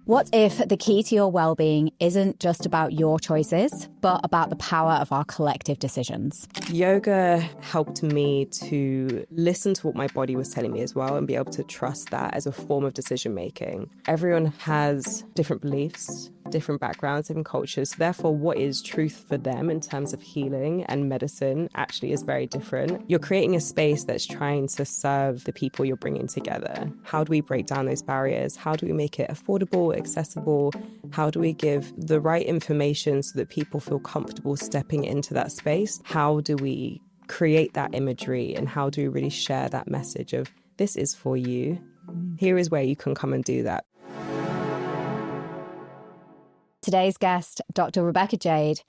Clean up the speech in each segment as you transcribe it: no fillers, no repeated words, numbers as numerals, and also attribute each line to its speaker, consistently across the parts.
Speaker 1: What if the key to your well-being isn't just about your choices, but about the power of our collective decisions?
Speaker 2: Yoga helped me to listen to what my body was telling me as well and be able to trust that as a form of decision making. Everyone has different beliefs, different backgrounds, different cultures. So therefore, what is truth for them in terms of healing and medicine actually is very different. You're creating a space that's trying to serve the people you're bringing together. How do we break down those barriers? How do we make it affordable, accessible? How do we give the right information so that people feel comfortable stepping into that space? How do we create that imagery, and how do we really share that message of this is for you? Here is where you can come and do that.
Speaker 1: Today's guest, Dr. Rebekah Jade,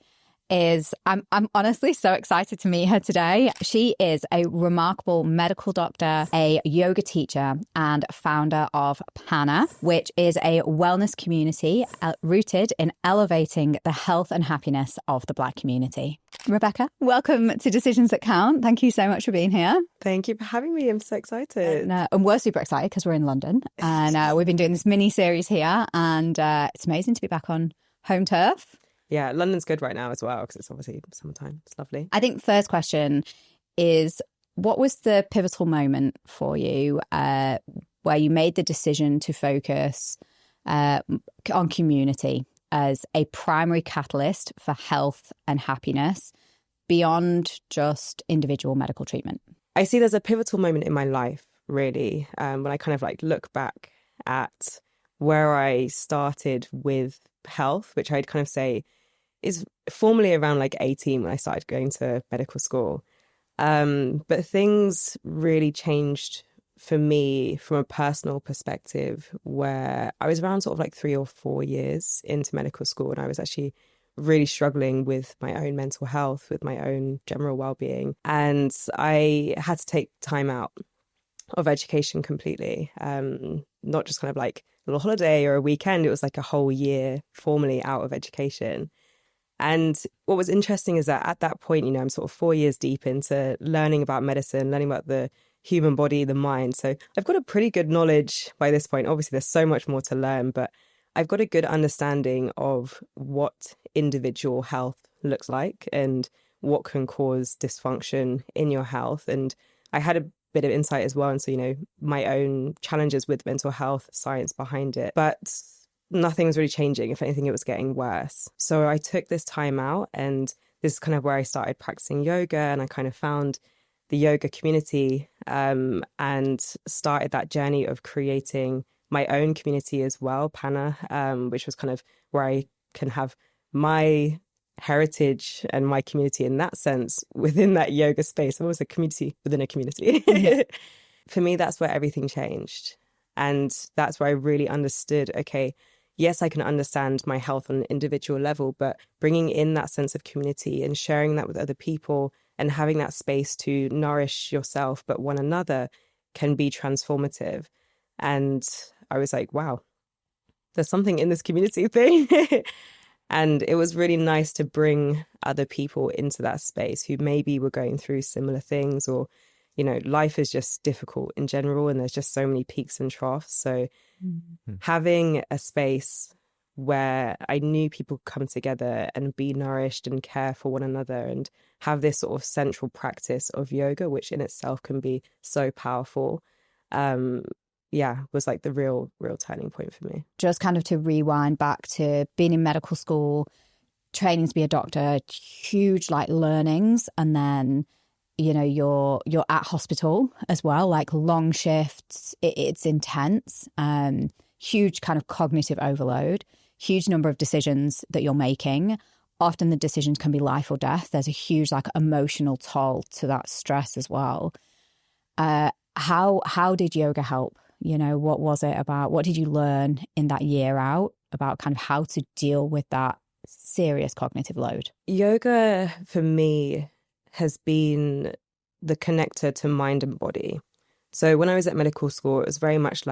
Speaker 1: I'm honestly so excited to meet her today. She is a remarkable medical doctor, a yoga teacher, and founder of Pana, which is a wellness community rooted in elevating the health and happiness of the Black community. Rebekah, welcome to Decisions That Count. Thank you so much for being here.
Speaker 2: Thank you for having me. I'm so excited.
Speaker 1: And we're super excited because we're in London and we've been doing this mini series here, and it's amazing to be back on home turf.
Speaker 2: Yeah, London's good right now as well because it's obviously summertime. It's lovely.
Speaker 1: I think first question is, what was the pivotal moment for you where you made the decision to focus on community as a primary catalyst for health and happiness beyond just individual medical treatment?
Speaker 2: I see there's a pivotal moment in my life, really, when I kind of look back at where I started with health, which I'd kind of say is formally around 18 when I started going to medical school. But things really changed for me from a personal perspective, where I was around sort of 3 or 4 years into medical school, and I was actually really struggling with my own mental health, with my own general well-being. And I had to take time out of education completely, not just kind of a little holiday or a weekend. It was a whole year formally out of education. And what was interesting is that at that point, I'm sort of 4 years deep into learning about medicine, learning about the human body, the mind. So I've got a pretty good knowledge by this point. Obviously, there's so much more to learn, but I've got a good understanding of what individual health looks like and what can cause dysfunction in your health. And I had a bit of insight as well into, my own challenges with mental health, science behind it. But nothing was really changing. If anything, it was getting worse. So I took this time out, and this is kind of where I started practicing yoga, and I kind of found the yoga community and started that journey of creating my own community as well, Pana, which was kind of where I can have my heritage and my community in that sense within that yoga space. I'm always a community within a community. Yeah. For me, that's where everything changed. And that's where I really understood, okay, yes, I can understand my health on an individual level, but bringing in that sense of community and sharing that with other people and having that space to nourish yourself, but one another, can be transformative. And I was like, wow, there's something in this community thing. And it was really nice to bring other people into that space who maybe were going through similar things, or, life is just difficult in general, and there's just so many peaks and troughs. So having a space where I knew people could come together and be nourished and care for one another and have this sort of central practice of yoga, which in itself can be so powerful, was the real turning point for me. Just
Speaker 1: kind of to rewind back to being in medical school, training to be a doctor, huge learnings, and then you're at hospital as well, long shifts. It's intense, huge kind of cognitive overload, huge number of decisions that you're making. Often the decisions can be life or death. There's a huge emotional toll to that stress as well. How did yoga help? What was it about? What did you learn in that year out about kind of how to deal with that serious cognitive load?
Speaker 2: Yoga for me has been the connector to mind and body. So when I was at medical school, it was very much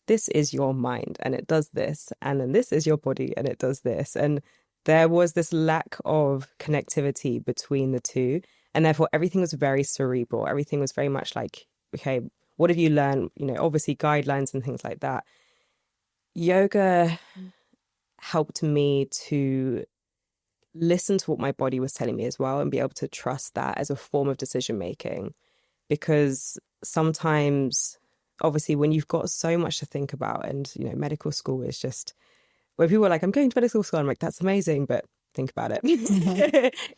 Speaker 2: this is your mind and it does this, and then this is your body and it does this. And there was this lack of connectivity between the two. And therefore, everything was very cerebral. Everything was very much okay, what have you learned? Obviously guidelines and things like that. Yoga helped me to listen to what my body was telling me as well and be able to trust that as a form of decision making. Because sometimes, obviously, when you've got so much to think about, and medical school is just where people are like, I'm going to medical school, I'm like, that's amazing, but think about it.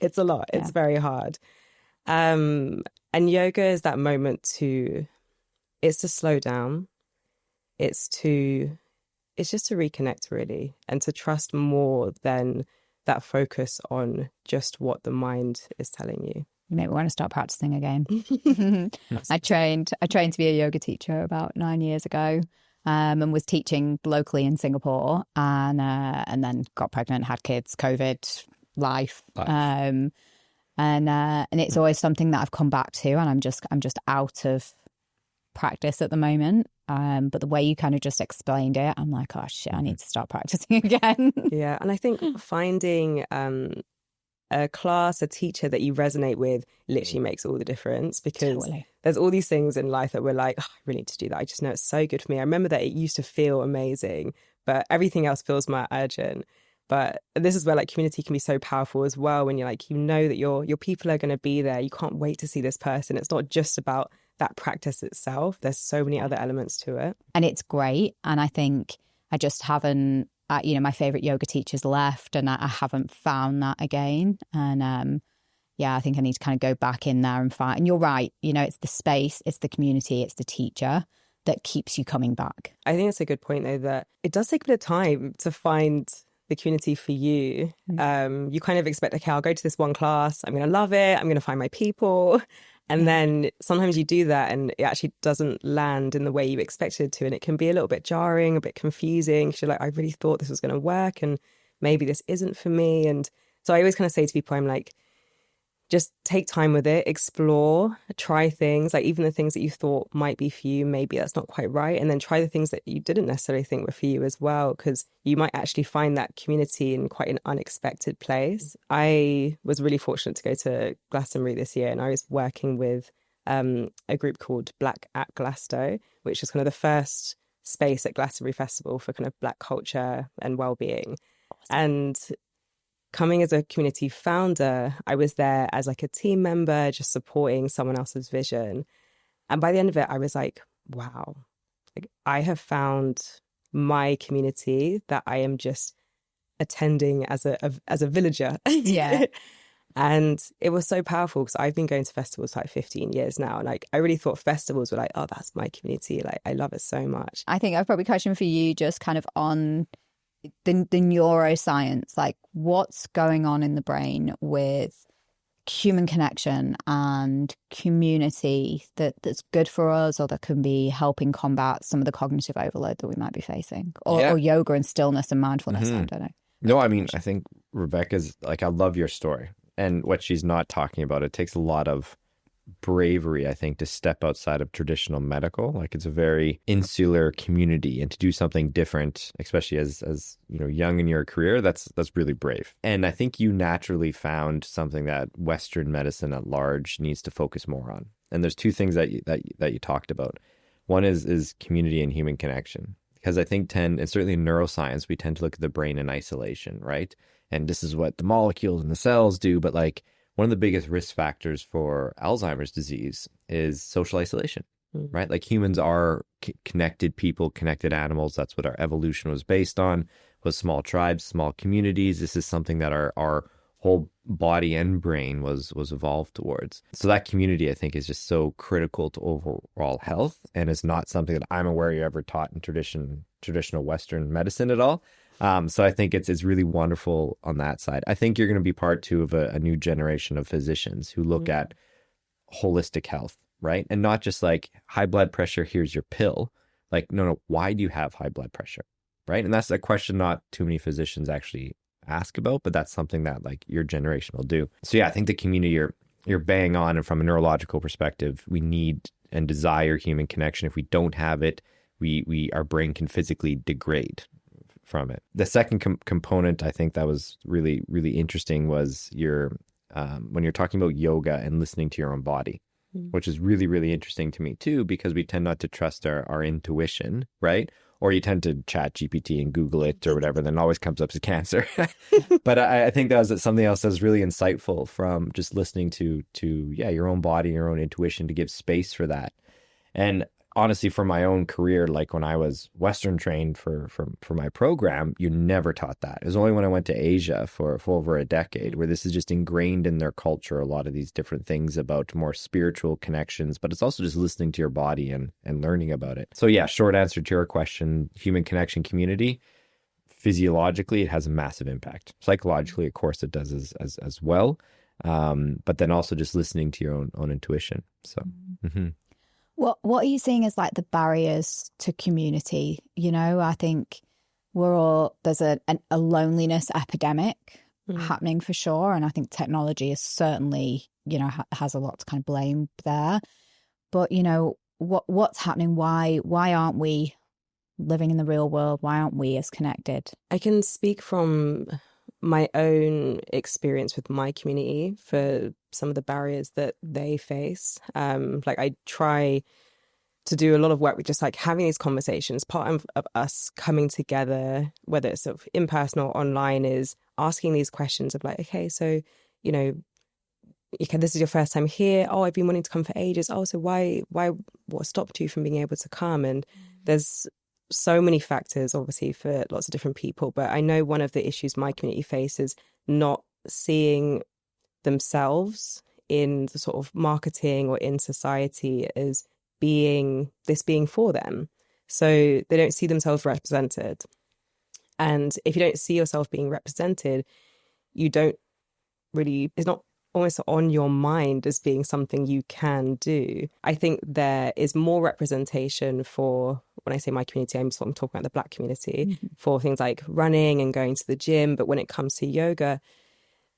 Speaker 2: It's a lot. It's very hard. And yoga is that moment it's to slow down. It's just to reconnect, really, and to trust more than that focus on just what the mind is telling you.
Speaker 1: You make me want to start practicing again. I trained to be a yoga teacher about 9 years ago, and was teaching locally in Singapore, and then got pregnant, had kids, COVID, life. And it's always something that I've come back to, and I'm just out of practice at the moment. But the way you kind of just explained it, I'm like, oh shit, I need to start practicing again.
Speaker 2: Yeah, and I think finding a class, a teacher that you resonate with literally makes all the difference, because there's all these things in life that we're like, oh, I really need to do that. I just know it's so good for me. I remember that it used to feel amazing, but everything else feels more urgent. But this is where like community can be so powerful as well, when you're like, that your people are going to be there. You can't wait to see this person. It's not just about that practice itself. There's so many other elements to it. And
Speaker 1: it's great. And I think I just haven't, my favorite yoga teachers left, and I haven't found that again. And I think I need to kind of go back in there and find. And you're right, it's the space, it's the community, it's the teacher that keeps you coming back.
Speaker 2: I think it's a good point, though, that it does take a bit of time to find the community for you. You kind of expect, okay, I'll go to this one class, I'm going to love it, I'm going to find my people. And then sometimes you do that and it actually doesn't land in the way you expected it to. And it can be a little bit jarring, a bit confusing. You're like, I really thought this was going to work and maybe this isn't for me. And so I always kind of say to people, I'm like, just take time with it, explore, try things, like even the things that you thought might be for you, maybe that's not quite right. And then try the things that you didn't necessarily think were for you as well, because you might actually find that community in quite an unexpected place. I was really fortunate to go to Glastonbury this year, and I was working with a group called Black at Glasto, which is kind of the first space at Glastonbury Festival for kind of Black culture and well-being. Awesome. And coming as a community founder, I was there as like a team member, just supporting someone else's vision. And by the end of it, I was like, wow, like I have found my community that I am just attending as a villager.
Speaker 1: Yeah.
Speaker 2: And it was so powerful because I've been going to festivals for like 15 years now. And like, I really thought festivals were like, oh, that's my community. Like, I love it so much.
Speaker 1: I think I've probably a question for you just kind of on the neuroscience, like what's going on in the brain with human connection and community that's good for us, or that can be helping combat some of the cognitive overload that we might be facing, or yoga and stillness and mindfulness. I don't know.
Speaker 3: No, I mean, I think Rebekah's like, I love your story and what she's not talking about. It takes a lot of bravery, I think, to step outside of traditional medical. Like, it's a very insular community, and to do something different, especially as young in your career, that's really brave. And I think you naturally found something that Western medicine at large needs to focus more on. And there's two things that you talked about. One is community and human connection, because I think and certainly in neuroscience, we tend to look at the brain in isolation, right? And this is what the molecules and the cells do, but like, one of the biggest risk factors for Alzheimer's disease is social isolation, right? Like, humans are connected people, connected animals. That's what our evolution was based on, was small tribes, small communities. This is something that our whole body and brain was evolved towards. So that community, I think, is just so critical to overall health, and is not something that I'm aware you ever taught in traditional Western medicine at all. So I think it's really wonderful on that side. I think you're going to be part two of a new generation of physicians who look at holistic health, right? And not just like high blood pressure, here's your pill. Like, no, why do you have high blood pressure, right? And that's a question not too many physicians actually ask about, but that's something that like your generation will do. So yeah, I think the community you're bang on, and from a neurological perspective, we need and desire human connection. If we don't have it, our brain can physically degrade from it. The second component I think that was really, really interesting was your when you're talking about yoga and listening to your own body, which is really, really interesting to me too, because we tend not to trust our intuition, right? or you tend to chat GPT and Google it or whatever, then it always comes up as cancer. But I think that was something else that was really insightful from just listening to your own body, your own intuition, to give space for that. And honestly, for my own career, like when I was Western trained for my program, you never taught that. It was only when I went to Asia for over a decade where this is just ingrained in their culture, a lot of these different things about more spiritual connections, but it's also just listening to your body and learning about it. So yeah, short answer to your question, human connection community, physiologically, it has a massive impact. Psychologically, of course, it does as well. But then also just listening to your own intuition. So,
Speaker 1: What are you seeing as like the barriers to community? You know, I think there's a loneliness epidemic happening for sure. And I think technology is certainly, you know, has a lot to kind of blame there. But, you know, what's happening? Why aren't we living in the real world? Why aren't we as connected?
Speaker 2: I can speak from my own experience with my community for some of the barriers that they face. Like I try to do a lot of work with just like having these conversations. Part of us coming together, whether it's sort of in person or online, is asking these questions of like, okay, so, you know, okay, this is your first time here. Oh, I've been wanting to come for ages. Oh, so why, what stopped you from being able to come? And there's so many factors, obviously, for lots of different people. But I know one of the issues my community faces, not seeing themselves in the sort of marketing or in society as being for them. So they don't see themselves represented. And if you don't see yourself being represented, you don't really, it's not almost on your mind as being something you can do. I think there is more representation for, when I say my community, I'm talking about the Black community, for things like running and going to the gym. But when it comes to yoga,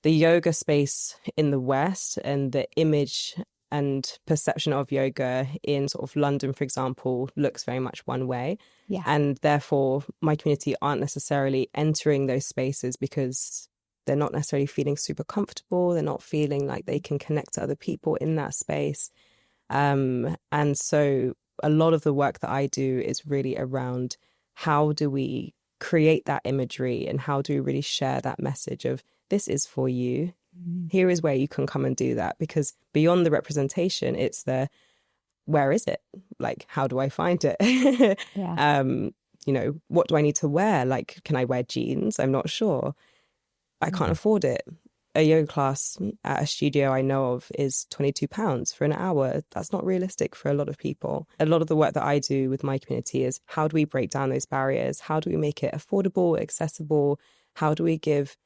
Speaker 2: the yoga space in the West and the image and perception of yoga in sort of London, for example, looks very much one way.
Speaker 1: Yeah.
Speaker 2: And therefore, my community aren't necessarily entering those spaces because they're not necessarily feeling super comfortable. They're not feeling like they can connect to other people in that space. And so a lot of the work that I do is really around how do we create that imagery and how do we really share that message of this is for you. Here is where you can come and do that. Because beyond the representation, it's where is it? Like, how do I find it?
Speaker 1: Yeah.
Speaker 2: You know, what do I need to wear? Like, can I wear jeans? I'm not sure. I can't afford it. A yoga class at a studio I know of is £22 for an hour. That's not realistic for a lot of people. A lot of the work that I do with my community is how do we break down those barriers? How do we make it affordable, accessible? How do we give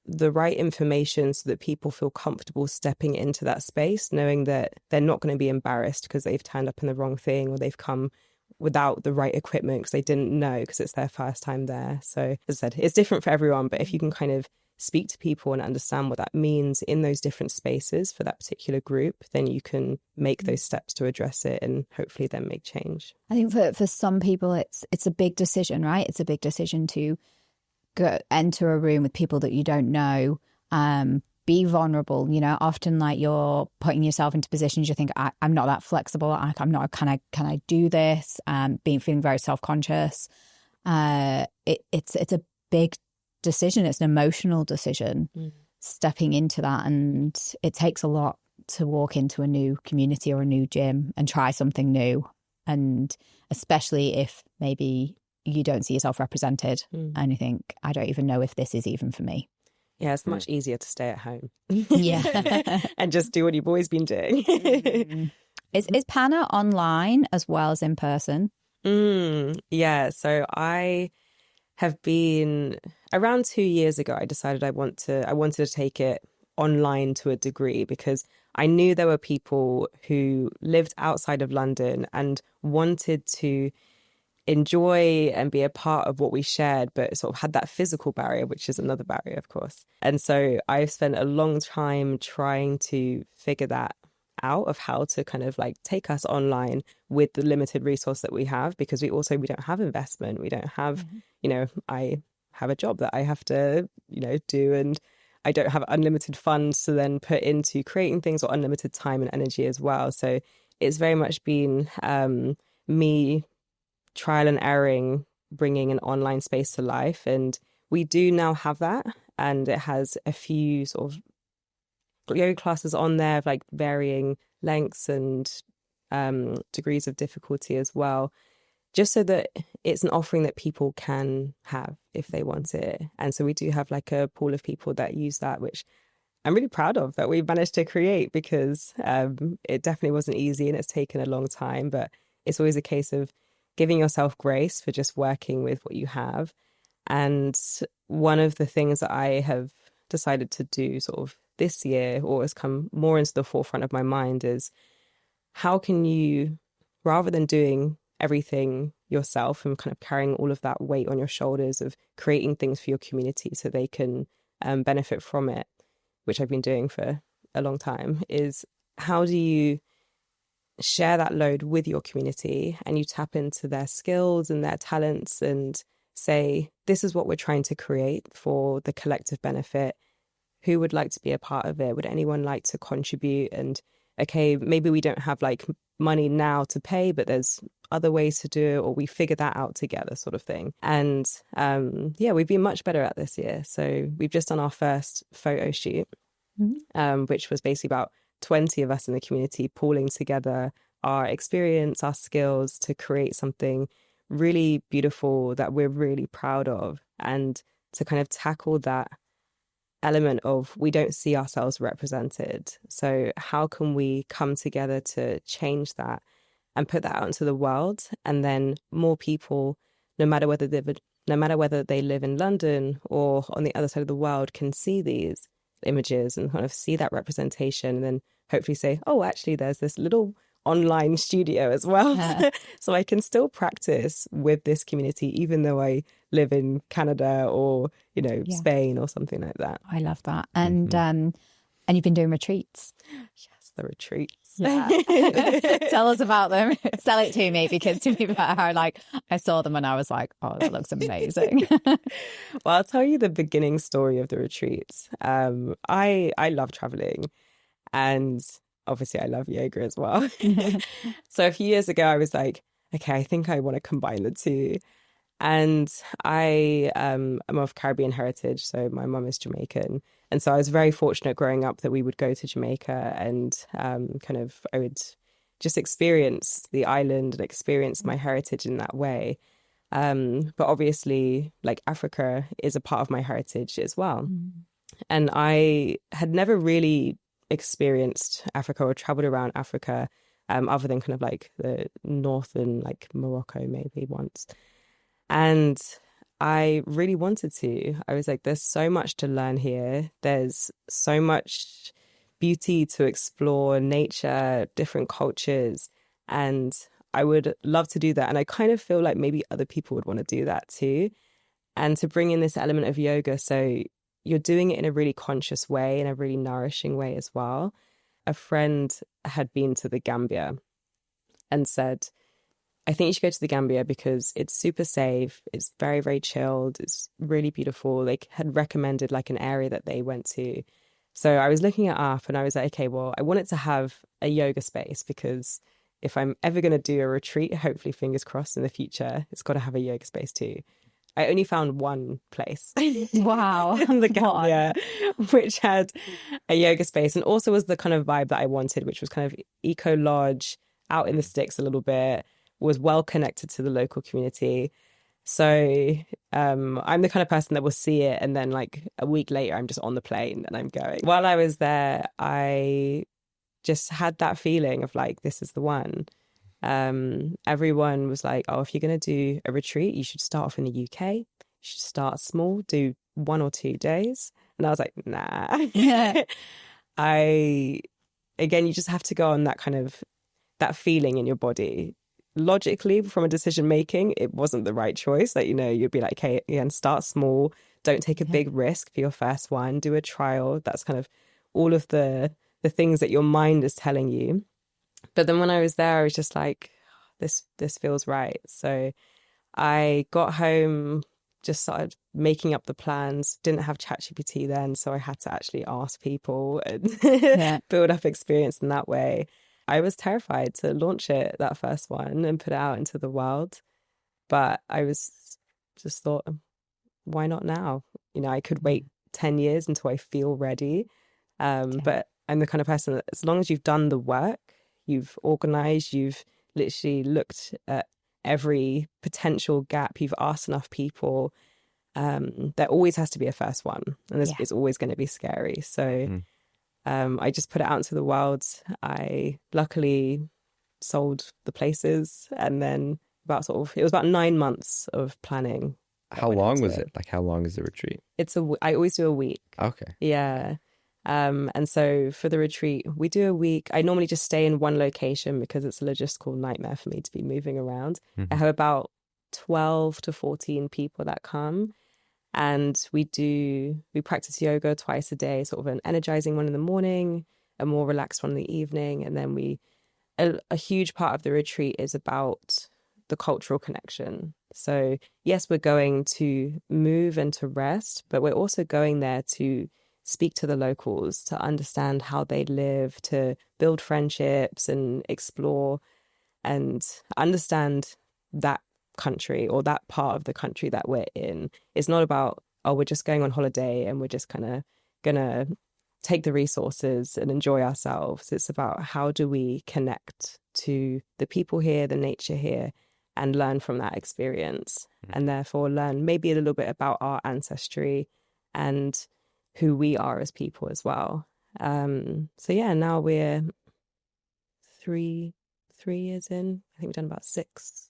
Speaker 2: the right information so that people feel comfortable stepping into that space, knowing that they're not going to be embarrassed because they've turned up in the wrong thing or they've come without the right equipment because they didn't know because it's their first time there. So as I said, it's different for everyone, but if you can kind of speak to people and understand what that means in those different spaces for that particular group, then you can make those steps to address it and hopefully then make change.
Speaker 1: I think for some people, it's a big decision, right? It's a big decision to enter a room with people that you don't know, be vulnerable. You know, often like you're putting yourself into positions you think, I'm not that flexible. I'm not, can I do this? Feeling very self-conscious. It's a big decision. It's an emotional decision, stepping into that. And it takes a lot to walk into a new community or a new gym and try something new. And especially if maybe you don't see yourself represented and you think, I don't even know if this is even for me.
Speaker 2: Yeah, it's much easier to stay at home.
Speaker 1: Yeah.
Speaker 2: And just do what you've always been doing.
Speaker 1: Is Pana online as well as in person?
Speaker 2: Yeah, so I have been, around 2 years ago, I decided I wanted to take it online to a degree because I knew there were people who lived outside of London and wanted to enjoy and be a part of what we shared, but sort of had that physical barrier, which is another barrier, of course. And so I've spent a long time trying to figure that out of how to kind of like take us online with the limited resource that we have, because we don't have investment. We don't have, you know, I have a job that I have to, you know, do, and I don't have unlimited funds to then put into creating things or unlimited time and energy as well. So it's very much been me trial and erroring bringing an online space to life. And we do now have that. And it has a few sort of yoga classes on there of like varying lengths and degrees of difficulty as well, just so that it's an offering that people can have if they want it. And so we do have like a pool of people that use that, which I'm really proud of, that we managed to create, because it definitely wasn't easy and it's taken a long time. But it's always a case of giving yourself grace for just working with what you have. And one of the things that I have decided to do sort of this year, or has come more into the forefront of my mind, is how can you, rather than doing everything yourself and kind of carrying all of that weight on your shoulders of creating things for your community so they can benefit from it, which I've been doing for a long time, is how do you share that load with your community and you tap into their skills and their talents and say, this is what we're trying to create for the collective benefit. Who would like to be a part of it? Would anyone like to contribute? And okay, maybe we don't have like money now to pay, but there's other ways to do it, or we figure that out together, sort of thing. And we've been much better at this year. So we've just done our first photo shoot, which was basically about 20 of us in the community pooling together our experience, our skills to create something really beautiful that we're really proud of, and to kind of tackle that element of we don't see ourselves represented. So how can we come together to change that and put that out into the world? And then more people, no matter whether they live in London or on the other side of the world, can see these images and kind of see that representation, and then hopefully say, oh, actually there's this little online studio as well. So I can still practice with this community even though I live in Canada or Spain or something like that.
Speaker 1: I love that. And and you've been doing retreats.
Speaker 2: Yes, the retreats.
Speaker 1: Yeah. Tell us about them. Sell it to me, because to be fair, I saw them and I was like, oh, that looks amazing.
Speaker 2: Well, I'll tell you the beginning story of the retreats. I love traveling, and obviously I love yoga as well. So a few years ago, I was like, okay, I think I want to combine the two. And I am of Caribbean heritage, so my mum is Jamaican. And so I was very fortunate growing up that we would go to Jamaica and I would just experience the island and experience my heritage in that way. But obviously, like, Africa is a part of my heritage as well. And I had never really experienced Africa or traveled around Africa, other than kind of like the northern, like Morocco maybe once. And I really wanted to. I was like, there's so much to learn here. There's so much beauty to explore, nature, different cultures. And I would love to do that. And I kind of feel like maybe other people would want to do that too. And to bring in this element of yoga. So you're doing it in a really conscious way, in a really nourishing way as well. A friend had been to the Gambia and said, I think you should go to the Gambia because it's super safe. It's very, very chilled. It's really beautiful. They had recommended like an area that they went to. So I was looking it up and I was like, okay, well, I want it to have a yoga space, because if I'm ever going to do a retreat, hopefully fingers crossed in the future, it's got to have a yoga space too. I only found one place.
Speaker 1: Wow.
Speaker 2: In the Gambia, which had a yoga space and also was the kind of vibe that I wanted, which was kind of eco lodge, out in the sticks a little bit, was well connected to the local community. So I'm the kind of person that will see it and then like a week later I'm just on the plane and I'm going. While I was there, I just had that feeling of like, this is the one. Everyone was like, oh, if you're going to do a retreat, you should start off in the UK. You should start small, do 1 or 2 days. And I was like, nah. Yeah. Again, you just have to go on that kind of, that feeling in your body. Logically, from a decision making, it wasn't the right choice. Like, you'd be like, okay, again, start small, don't take a big risk for your first one, do a trial. That's kind of all of the things that your mind is telling you. But then when I was there, I was just like, this feels right. So I got home, just started making up the plans, didn't have ChatGPT then, so I had to actually ask people and build up experience in that way. I was terrified to launch it, that first one, and put it out into the world. But I was just thought, why not now? I could wait 10 years until I feel ready. But I'm the kind of person that as long as you've done the work, you've organized, you've literally looked at every potential gap, you've asked enough people, there always has to be a first one. And it's always going to be scary. So I just put it out into the world. I luckily sold the places, and then it was about 9 months of planning.
Speaker 3: How long was it? Like, how long is the retreat?
Speaker 2: I always do a week.
Speaker 3: Okay.
Speaker 2: Yeah. And so for the retreat, we do a week. I normally just stay in one location because it's a logistical nightmare for me to be moving around. I have about 12 to 14 people that come, and we practice yoga twice a day, sort of an energizing one in the morning, a more relaxed one in the evening. And then a huge part of the retreat is about the cultural connection. So yes, we're going to move and to rest, but we're also going there to speak to the locals, to understand how they live, to build friendships and explore and understand that country or that part of the country that we're in. It's not about, we're just going on holiday and we're just kind of gonna take the resources and enjoy ourselves. It's about how do we connect to the people here, the nature here, and learn from that experience, and therefore learn maybe a little bit about our ancestry and who we are as people as well. So yeah, now we're 3 years in. I think we've done about 6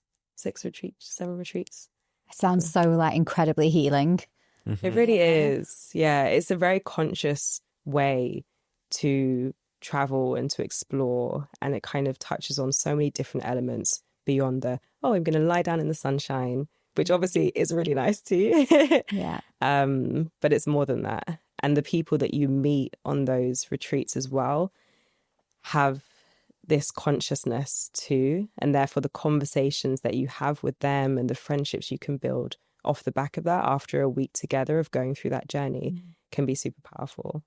Speaker 2: retreats, 7 retreats.
Speaker 1: It sounds so like incredibly healing.
Speaker 2: It really is. Yeah, it's a very conscious way to travel and to explore, and it kind of touches on so many different elements beyond I'm going to lie down in the sunshine, which obviously is really nice too.
Speaker 1: Yeah.
Speaker 2: But it's more than that. And the people that you meet on those retreats as well have this consciousness too. And therefore the conversations that you have with them and the friendships you can build off the back of that after a week together of going through that journey can be super powerful.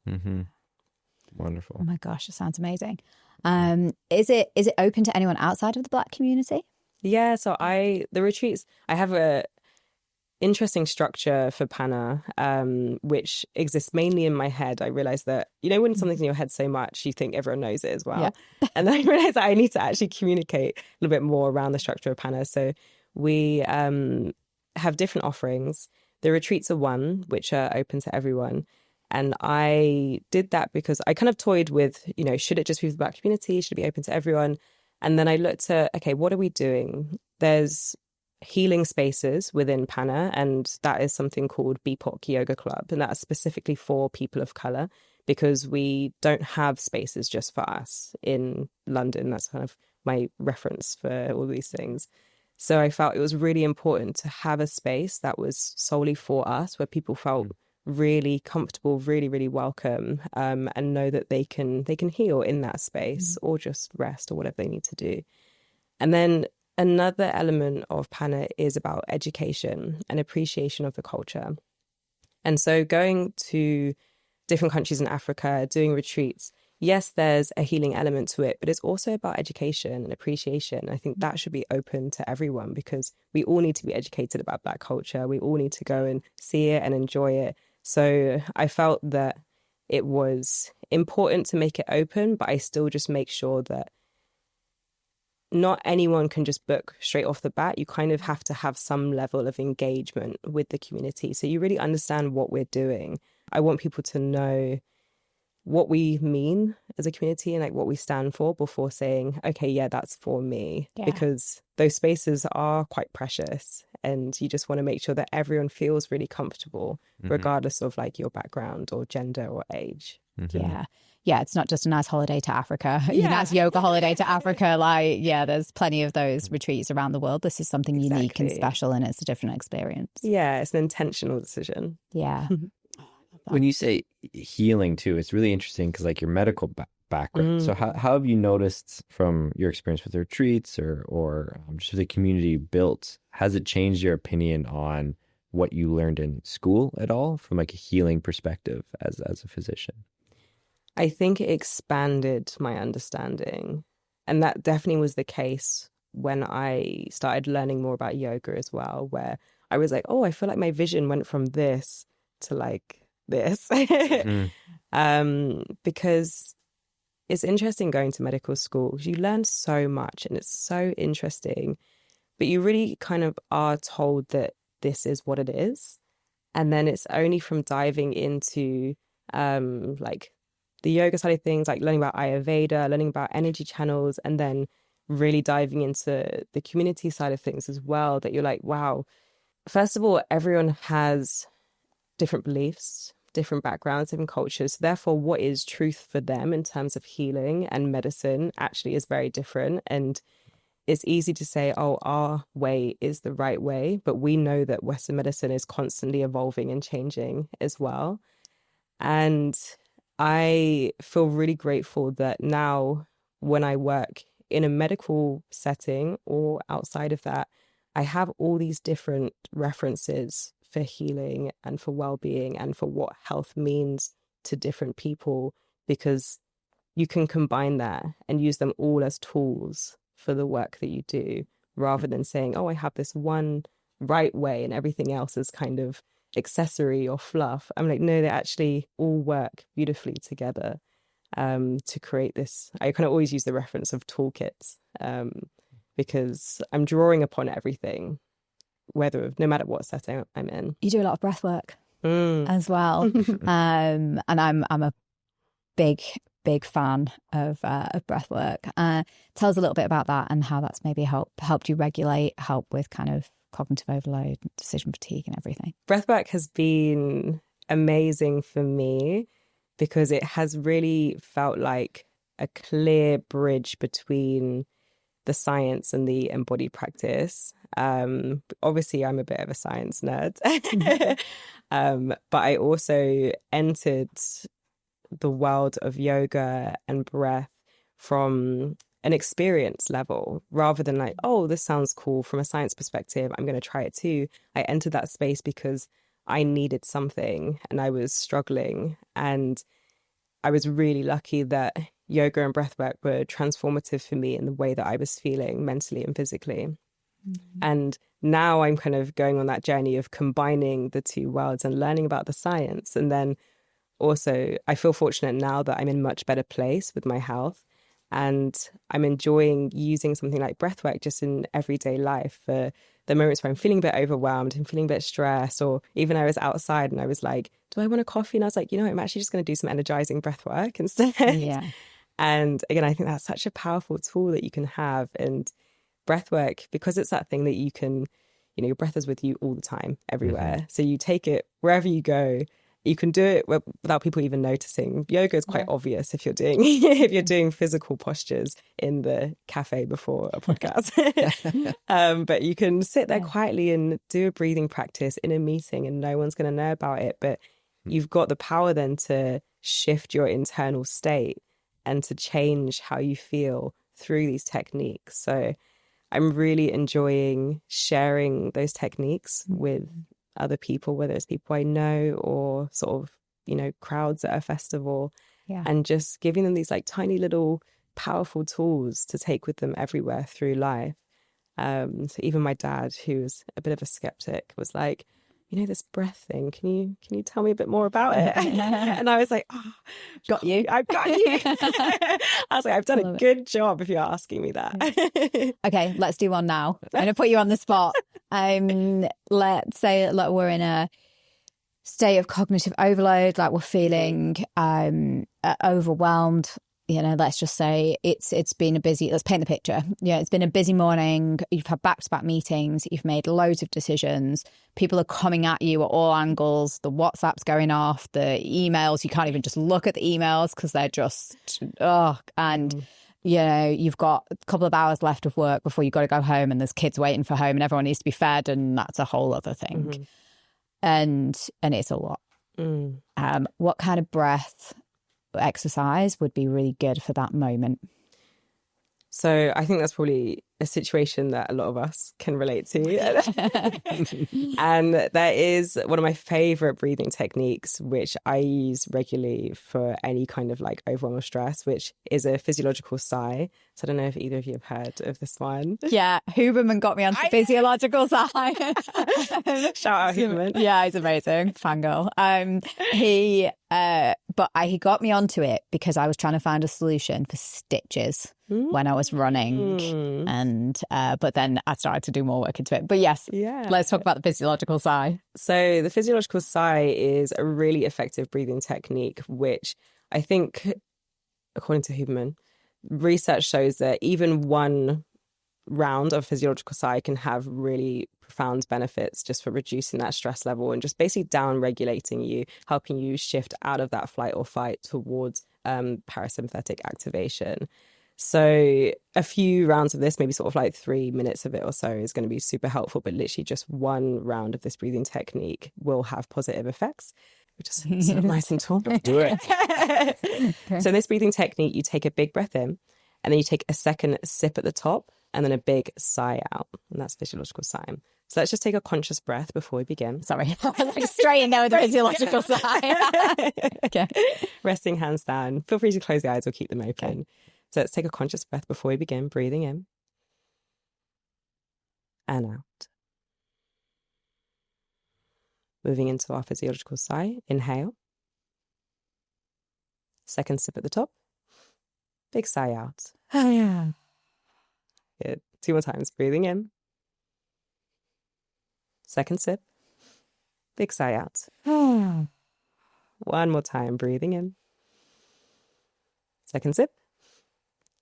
Speaker 3: Wonderful.
Speaker 1: Oh my gosh, it sounds amazing. Is it open to anyone outside of the Black community?
Speaker 2: Yeah, so the retreats, I have a interesting structure for Pana, which exists mainly in my head. I realized that, when something's in your head so much, you think everyone knows it as well. Yeah. And then I realized that I need to actually communicate a little bit more around the structure of Pana. So we have different offerings. The retreats are one, which are open to everyone. And I did that because I kind of toyed with, should it just be for the Black community? Should it be open to everyone? And then I looked at, okay, what are we doing? There's healing spaces within Pana, and that is something called BIPOC Yoga Club. And that's specifically for people of colour, because we don't have spaces just for us in London. That's kind of my reference for all these things. So I felt it was really important to have a space that was solely for us, where people felt really comfortable, really, really welcome, and know that they can heal in that space or just rest or whatever they need to do. And then another element of Pana is about education and appreciation of the culture. And so going to different countries in Africa, doing retreats, yes, there's a healing element to it, but it's also about education and appreciation. I think that should be open to everyone, because we all need to be educated about Black culture. We all need to go and see it and enjoy it. So I felt that it was important to make it open, but I still just make sure that not anyone can just book straight off the bat. You kind of have to have some level of engagement with the community, so you really understand what we're doing. I want people to know what we mean as a community and like what we stand for before saying, okay, yeah, that's for me. Yeah. Because those spaces are quite precious, and you just want to make sure that everyone feels really comfortable, regardless of like your background or gender or age.
Speaker 1: Yeah, it's not just a nice holiday to Africa. Yeah, nice yoga holiday to Africa. Like, yeah, there's plenty of those retreats around the world. This is something unique and special, and it's a different experience.
Speaker 2: Yeah, it's an intentional decision.
Speaker 1: Yeah.
Speaker 3: When you say healing too, it's really interesting because like your medical background. So how have you noticed from your experience with the retreats or just the community built, has it changed your opinion on what you learned in school at all from like a healing perspective as a physician?
Speaker 2: I think it expanded my understanding. And that definitely was the case when I started learning more about yoga as well, where I was like, oh, I feel like my vision went from this to like this. Because it's interesting going to medical school. You learn so much and it's so interesting, but you really kind of are told that this is what it is. And then it's only from diving into like the yoga side of things, like learning about Ayurveda, learning about energy channels, and then really diving into the community side of things as well, that you're like, wow, first of all, everyone has different beliefs, different backgrounds, different cultures. So therefore, what is truth for them in terms of healing and medicine actually is very different. And it's easy to say, oh, our way is the right way. But we know that Western medicine is constantly evolving and changing as well. And I feel really grateful that now when I work in a medical setting or outside of that, I have all these different references for healing and for well-being and for what health means to different people, because you can combine that and use them all as tools for the work that you do, rather than saying, oh, I have this one right way and everything else is kind of accessory or fluff. I'm like, no, they actually all work beautifully together to create this. I kind of always use the reference of toolkits because I'm drawing upon everything, no matter what setting I'm in.
Speaker 1: You do a lot of breath work as well. And I'm a big fan of breath work. Tell us a little bit about that and how that's maybe helped you regulate, help with kind of cognitive overload, decision fatigue and everything.
Speaker 2: Breathwork has been amazing for me because it has really felt like a clear bridge between the science and the embodied practice. Obviously, I'm a bit of a science nerd, but I also entered the world of yoga and breath from an experience level, rather than like, oh, this sounds cool from a science perspective, I'm going to try it too. I entered that space because I needed something and I was struggling. And I was really lucky that yoga and breathwork were transformative for me in the way that I was feeling mentally and physically. And now I'm kind of going on that journey of combining the two worlds and learning about the science. And then also, I feel fortunate now that I'm in a much better place with my health. And I'm enjoying using something like breathwork just in everyday life for the moments where I'm feeling a bit overwhelmed and feeling a bit stressed, or even I was outside and I was like, do I want a coffee? And I was like, I'm actually just going to do some energizing breathwork instead.
Speaker 1: Yeah.
Speaker 2: And again, I think that's such a powerful tool that you can have. And breathwork, because it's that thing that you can, your breath is with you all the time, everywhere. So you take it wherever you go. You can do it without people even noticing. Yoga is quite obvious if you're doing physical postures in the cafe before a podcast. But you can sit there quietly and do a breathing practice in a meeting and no one's going to know about it. But you've got the power then to shift your internal state and to change how you feel through these techniques. So I'm really enjoying sharing those techniques with other people, whether it's people I know or sort of, crowds at a festival, and just giving them these like tiny little powerful tools to take with them everywhere through life. So even my dad, who's a bit of a skeptic, was like, this breath thing, can you tell me a bit more about it? And I was like, oh,
Speaker 1: I've got you.
Speaker 2: I was like, I've done a good job if you're asking me that.
Speaker 1: Okay, let's do one now. I'm going to put you on the spot. Let's say like we're in a state of cognitive overload, like we're feeling overwhelmed. Let's just say it's been let's paint the picture. It's been a busy morning. You've had back-to-back meetings. You've made loads of decisions. People are coming at you at all angles. The WhatsApp's going off. The emails, you can't even just look at the emails because they're just, you've got a couple of hours left of work before you've got to go home and there's kids waiting for home and everyone needs to be fed and that's a whole other thing. And it's a lot. What kind of breath exercise would be really good for that moment?
Speaker 2: So I think that's probably a situation that a lot of us can relate to. And that is one of my favorite breathing techniques, which I use regularly for any kind of like overwhelm or stress, which is a physiological sigh. So I don't know if either of you have heard of this one.
Speaker 1: Yeah, Huberman got me onto the physiological side.
Speaker 2: Shout out Huberman.
Speaker 1: Yeah, he's amazing. Fangirl. He got me onto it because I was trying to find a solution for stitches when I was running. And but then I started to do more work into it. But yes, let's talk about the physiological sigh.
Speaker 2: So the physiological sigh is a really effective breathing technique, which I think, according to Huberman, research shows that even one round of physiological sigh can have really profound benefits just for reducing that stress level and just basically down regulating you, helping you shift out of that flight or fight towards parasympathetic activation. So a few rounds of this, maybe sort of like 3 minutes of it or so, is going to be super helpful, but literally just one round of this breathing technique will have positive effects, which is sort of nice and tall.
Speaker 3: Let's do it.
Speaker 2: Okay. So in this breathing technique, you take a big breath in and then you take a second sip at the top and then a big sigh out. And that's physiological sigh. So let's just take a conscious breath before we begin.
Speaker 1: Sorry, like straight in there with the physiological sigh. Okay.
Speaker 2: Resting hands down. Feel free to close the eyes or keep them open. Okay. So let's take a conscious breath before we begin. Breathing in and out. Moving into our physiological sigh. Inhale. Second sip at the top. Big sigh out.
Speaker 1: Yeah.
Speaker 2: Good. 2 more times. Breathing in. Second sip. Big sigh out. 1 more time. Breathing in. Second sip.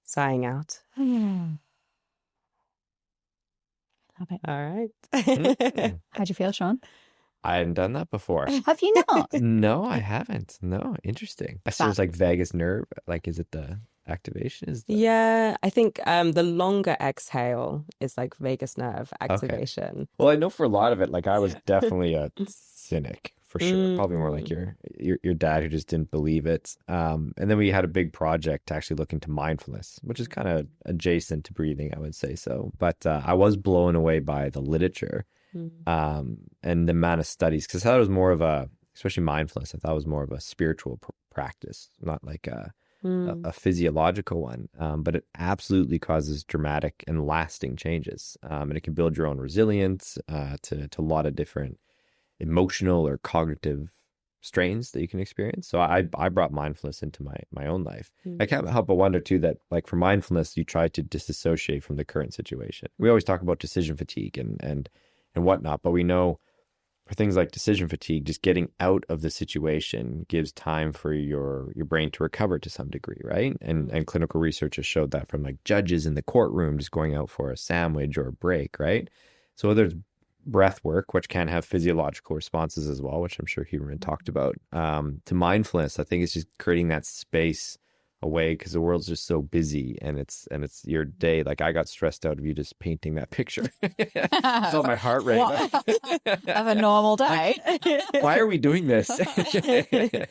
Speaker 2: Sighing out.
Speaker 1: Love it.
Speaker 2: All right.
Speaker 1: How'd you feel, Shawn?
Speaker 3: I hadn't done that before.
Speaker 1: Have you not?
Speaker 3: No, I haven't. No, interesting. I suppose like vagus nerve, like is it the activation?
Speaker 2: Yeah, I think the longer exhale is like vagus nerve activation.
Speaker 3: Okay. Well, I know for a lot of it, like I was definitely a cynic for sure. Probably more like your dad who just didn't believe it. And then we had a big project to actually look into mindfulness, which is kind of adjacent to breathing, I would say so. But I was blown away by the literature and the amount of studies, because I thought it was more of a, especially mindfulness, I thought it was more of a spiritual practice, not like a physiological one, but it absolutely causes dramatic and lasting changes. And it can build your own resilience to a lot of different emotional or cognitive strains that you can experience. So I brought mindfulness into my own life. I can't help but wonder too that like for mindfulness, you try to disassociate from the current situation. We always talk about decision fatigue and whatnot, but we know for things like decision fatigue, just getting out of the situation gives time for your brain to recover to some degree, right? And clinical research has showed that from like judges in the courtroom just going out for a sandwich or a break, right? So whether it's breath work, which can have physiological responses as well, which I'm sure Huberman talked about, to mindfulness, I think it's just creating that space away because the world's just so busy and it's your day. Like I got stressed out of you just painting that picture. Felt my heart rate.
Speaker 1: Have a normal day.
Speaker 3: Why are we doing this?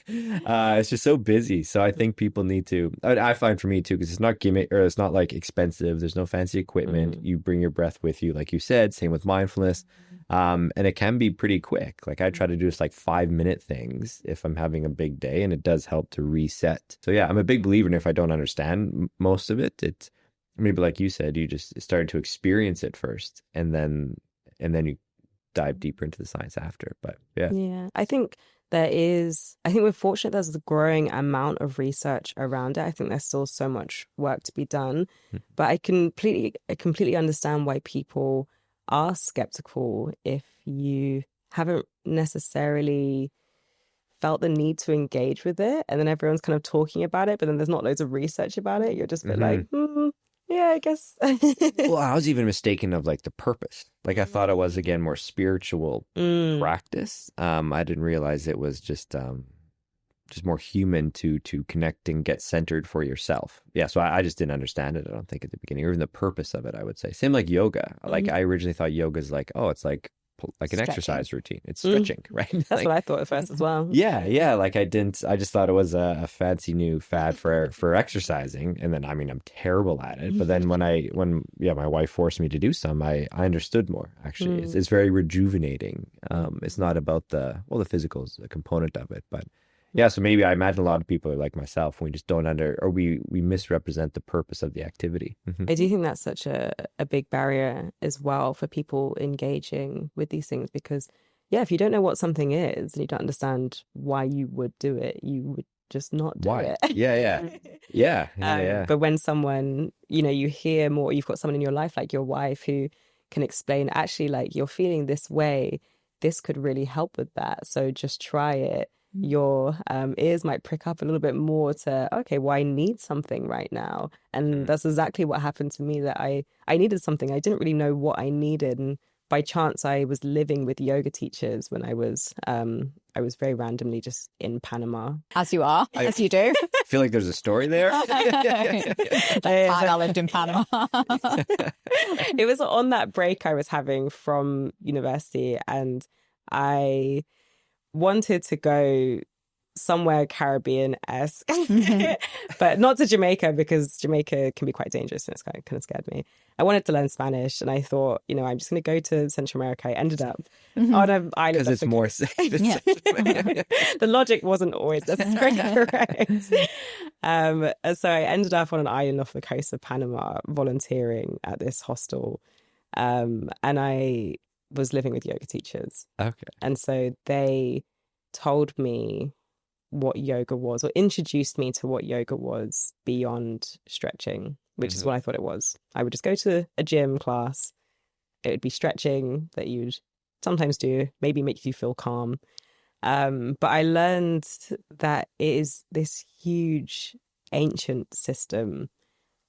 Speaker 3: It's just so busy. So I think people need to, I find for me too, because it's not gimmick or it's not like expensive. There's no fancy equipment. You bring your breath with you, like you said, same with mindfulness. And it can be pretty quick. Like I try to do just like 5-minute things if I'm having a big day, and it does help to reset. So yeah, I'm a big believer in if I don't understand most of it, it's maybe like you said, you just started to experience it first and then you dive deeper into the science after. But yeah.
Speaker 2: I think we're fortunate there's a growing amount of research around it. I think there's still so much work to be done, but I completely understand why people are skeptical if you haven't necessarily felt the need to engage with it, and then everyone's kind of talking about it, but then there's not loads of research about it. You're just a bit like, yeah, I guess.
Speaker 3: Well, I was even mistaken of like the purpose. Like I thought it was again more spiritual practice. I didn't realize it was just more human to connect and get centered for yourself. Yeah, so I just didn't understand it, I don't think, at the beginning, or even the purpose of it, I would say. Same like yoga. Like I originally thought yoga is like, oh, it's like like an
Speaker 1: Stretching.
Speaker 3: exercise routine. It's stretching, right?
Speaker 2: That's
Speaker 3: Like,
Speaker 2: what I thought at first as well.
Speaker 3: yeah. Like I just thought it was a fancy new fad for exercising. And then, I mean, I'm terrible at it. But then when my wife forced me to do some, I understood more, actually. It's very rejuvenating. It's not about the physical is a component of it, but yeah, so maybe I imagine a lot of people are like myself. We just don't we misrepresent the purpose of the activity.
Speaker 2: I do think that's such a big barrier as well for people engaging with these things because, yeah, if you don't know what something is and you don't understand why you would do it, you would just not do it.
Speaker 3: Yeah.
Speaker 2: But when someone, you hear more, you've got someone in your life like your wife who can explain, actually, like you're feeling this way, this could really help with that. So just try it. Your ears might prick up a little bit more to, okay, well, I need something right now. And that's exactly what happened to me, that I needed something. I didn't really know what I needed. And by chance, I was living with yoga teachers when I was very randomly just in Panama.
Speaker 1: As you are, as you do.
Speaker 3: I feel like there's a story there.
Speaker 1: That's fine, I lived in Panama.
Speaker 2: It was on that break I was having from university, and I wanted to go somewhere Caribbean-esque, but not to Jamaica because Jamaica can be quite dangerous and it's kind of scared me. I wanted to learn Spanish and I thought, I'm just going to go to Central America. I ended up on an island.
Speaker 3: Because it's more safe.
Speaker 2: The logic wasn't always necessarily correct. And so I ended up on an island off the coast of Panama volunteering at this hostel. And I was living with yoga teachers.
Speaker 3: Okay.
Speaker 2: And so they told me what yoga was, or introduced me to what yoga was beyond stretching, which is what I thought it was. I would just go to a gym class. It would be stretching that you'd sometimes do, maybe make you feel calm. But I learned that it is this huge ancient system.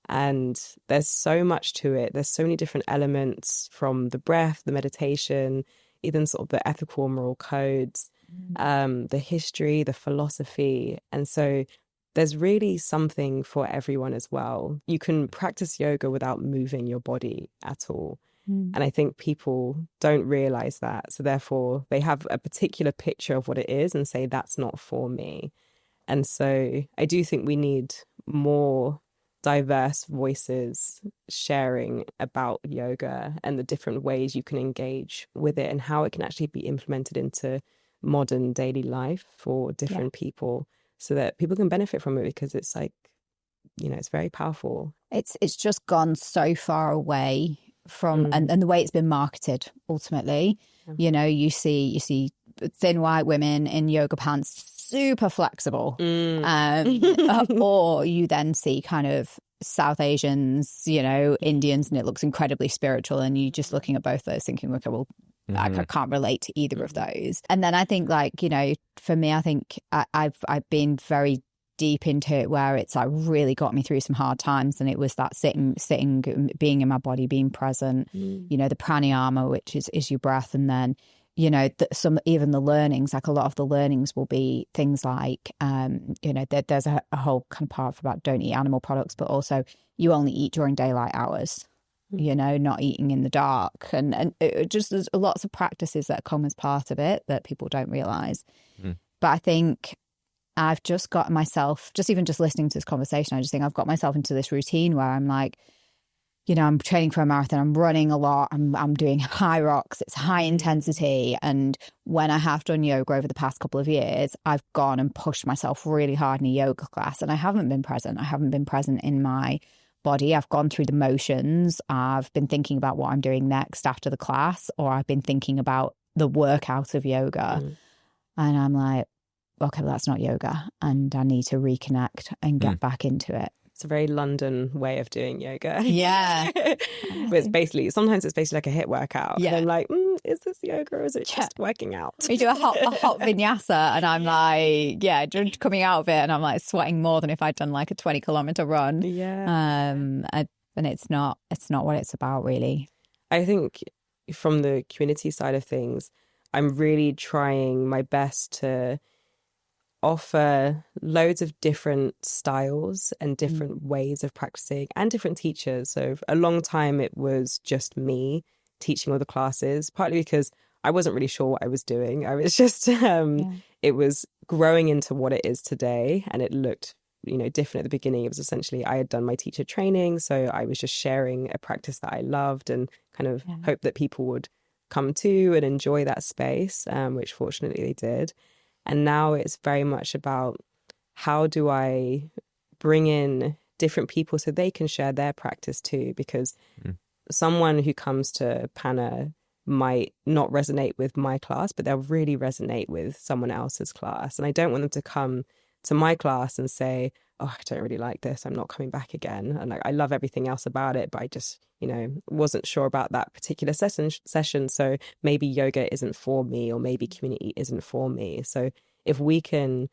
Speaker 2: And there's so much to it. There's so many different elements, from the breath, the meditation, even sort of the ethical and moral codes, the history, the philosophy. And so there's really something for everyone as well. You can practice yoga without moving your body at all. And I think people don't realize that. So therefore, they have a particular picture of what it is and say, that's not for me. And so I do think we need more diverse voices sharing about yoga and the different ways you can engage with it and how it can actually be implemented into modern daily life for different people, so that people can benefit from it, because it's like, it's very powerful.
Speaker 1: It's just gone so far away from and the way it's been marketed ultimately. You see thin white women in yoga pants, super flexible, or you then see kind of South Asians, Indians, and it looks incredibly spiritual, and you're just looking at both those thinking, okay, well, I can't relate to either of those. And then I think, like, for me, I think I've been very deep into it, where it's like really got me through some hard times, and it was that sitting, being in my body, being present, the pranayama, which is your breath, and then even the learnings, like a lot of the learnings will be things like, there's a whole kind of part about don't eat animal products, but also you only eat during daylight hours, not eating in the dark. And it just, there's lots of practices that come as part of it that people don't realize. But I think I've just got myself, just listening to this conversation, I just think I've got myself into this routine where I'm like, I'm training for a marathon, I'm running a lot, I'm doing high rocks, it's high intensity. And when I have done yoga over the past couple of years, I've gone and pushed myself really hard in a yoga class, and I haven't been present. I haven't been present in my body. I've gone through the motions. I've been thinking about what I'm doing next after the class, or I've been thinking about the workout of yoga. And I'm like, okay, well, that's not yoga. And I need to reconnect and get back into it.
Speaker 2: It's a very London way of doing yoga.
Speaker 1: Yeah.
Speaker 2: But sometimes it's basically like a HIIT workout.
Speaker 1: Yeah.
Speaker 2: And I'm like, is this yoga or is it just working out?
Speaker 1: We do a hot vinyasa, and I'm like, just coming out of it, and I'm like sweating more than if I'd done like a 20-kilometer run.
Speaker 2: Yeah.
Speaker 1: And it's not what it's about, really.
Speaker 2: I think from the community side of things, I'm really trying my best to offer loads of different styles and different ways of practicing, and different teachers. So for a long time, it was just me teaching all the classes, partly because I wasn't really sure what I was doing. I was just, it was growing into what it is today. And it looked, different at the beginning. It was essentially, I had done my teacher training. So I was just sharing a practice that I loved and kind of hope that people would come to and enjoy that space, which fortunately they did. And now it's very much about how do I bring in different people so they can share their practice too, because someone who comes to Pana might not resonate with my class, but they'll really resonate with someone else's class. And I don't want them to come to my class and say, oh, I don't really like this, I'm not coming back again. And I love everything else about it, but I just, wasn't sure about that particular session. So maybe yoga isn't for me, or maybe community isn't for me. So if we can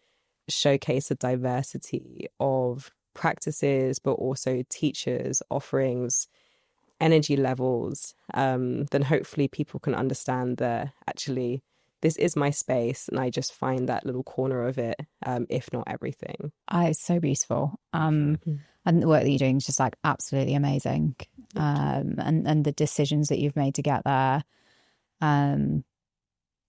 Speaker 2: showcase a diversity of practices, but also teachers, offerings, energy levels, then hopefully people can understand that actually this is my space and I just find that little corner of it, if not everything.
Speaker 1: It's so beautiful. And the work that you're doing is just like absolutely amazing. And the decisions that you've made to get there,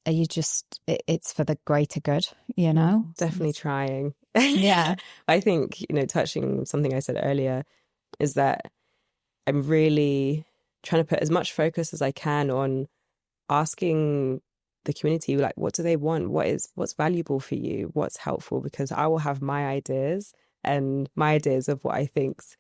Speaker 1: it's for the greater good,
Speaker 2: Definitely trying.
Speaker 1: Yeah.
Speaker 2: I think, touching something I said earlier is that I'm really trying to put as much focus as I can on asking the community, like, what do they want? What's valuable for you? What's helpful? Because I will have my ideas and my ideas of what I think's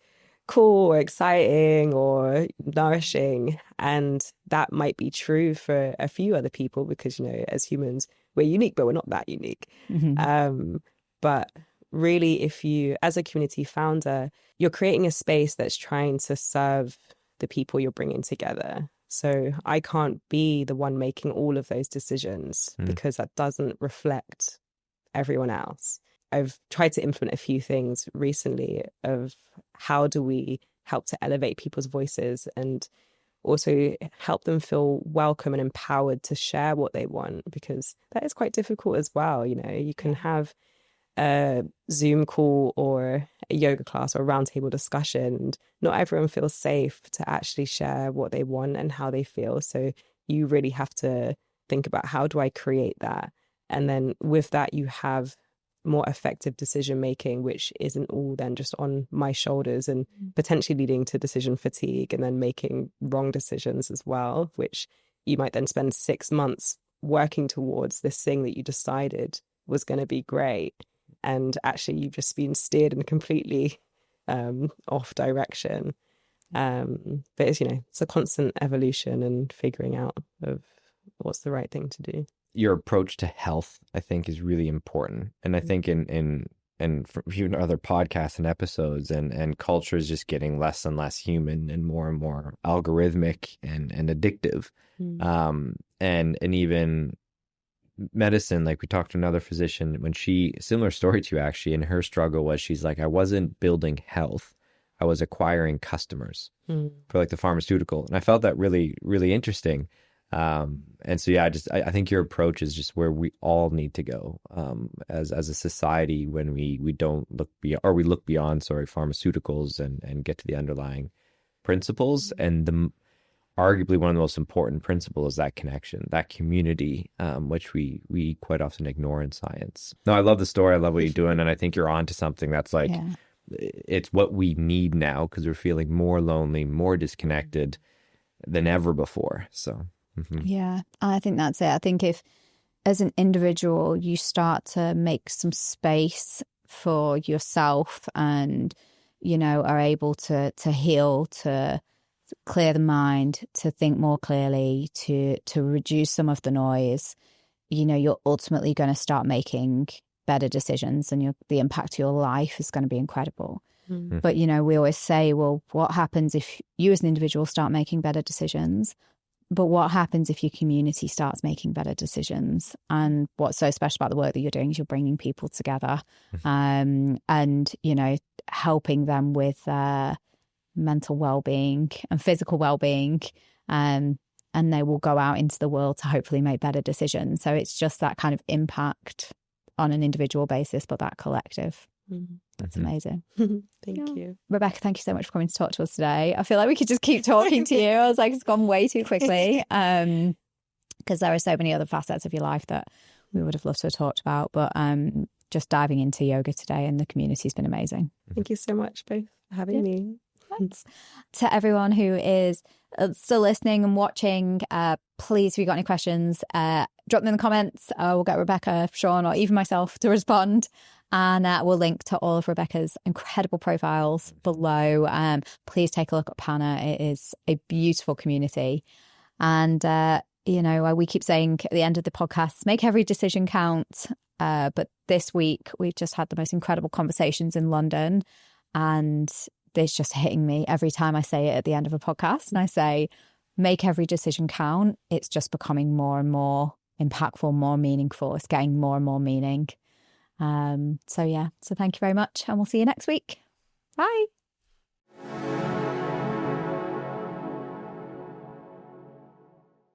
Speaker 2: cool or exciting or nourishing. And that might be true for a few other people because, as humans, we're unique, but we're not that unique. But really, if you, as a community founder, you're creating a space that's trying to serve the people you're bringing together. So I can't be the one making all of those decisions because that doesn't reflect everyone else. I've tried to implement a few things recently of how do we help to elevate people's voices and also help them feel welcome and empowered to share what they want, because that is quite difficult as well. You can have a Zoom call or a yoga class or a roundtable discussion, and not everyone feels safe to actually share what they want and how they feel. So you really have to think about, how do I create that? And then with that, you have more effective decision making, which isn't all then just on my shoulders and potentially leading to decision fatigue and then making wrong decisions as well, which you might then spend 6 months working towards this thing that you decided was going to be great. And actually you've just been steered in a completely off direction. But it's, it's a constant evolution and figuring out of what's the right thing to do.
Speaker 3: Your approach to health, I think, is really important. And I think in even other podcasts and episodes, and culture is just getting less and less human and more algorithmic and addictive. And even medicine, like we talked to another physician when similar story to you actually, and her struggle was, she's like, I wasn't building health, I was acquiring customers for like the pharmaceutical. And I felt that really, really interesting. And so, yeah, I think your approach is just where we all need to go as a society when we don't look beyond, or we look beyond, pharmaceuticals and get to the underlying principles. And arguably one of the most important principles is that connection, that community, which we quite often ignore in science. No, I love the story. I love what you're doing. And I think you're onto something that's like, it's what we need now, because we're feeling more lonely, more disconnected than ever before. So.
Speaker 1: Yeah, I think that's it. I think if, as an individual, you start to make some space for yourself and, are able to heal, to clear the mind, to think more clearly, to reduce some of the noise, you're ultimately going to start making better decisions, and the impact to your life is going to be incredible. But, we always say, well, what happens if you as an individual start making better decisions? But what happens if your community starts making better decisions? And what's so special about the work that you're doing is you're bringing people together, and, helping them with mental well-being and physical well-being. And they will go out into the world to hopefully make better decisions. So it's just that kind of impact on an individual basis, but that collective. That's amazing.
Speaker 2: Thank you.
Speaker 1: Rebekah, thank you so much for coming to talk to us today. I feel like we could just keep talking to you. I was like, it's gone way too quickly. because there are so many other facets of your life that we would have loved to have talked about. But just diving into yoga today and the community has been amazing.
Speaker 2: Thank you so much both for having me.
Speaker 1: Thanks. To everyone who is still listening and watching, please, if you've got any questions, drop them in the comments. We'll get Rebekah, Shawn, or even myself to respond. And we'll link to all of Rebekah's incredible profiles below. Please take a look at Pana. It is a beautiful community. And, we keep saying at the end of the podcast, make every decision count. But this week, we've just had the most incredible conversations in London. And it's just hitting me every time I say it at the end of a podcast. And I say, make every decision count. It's just becoming more and more impactful, more meaningful. It's getting more and more meaning. So thank you very much. And we'll see you next week. Bye.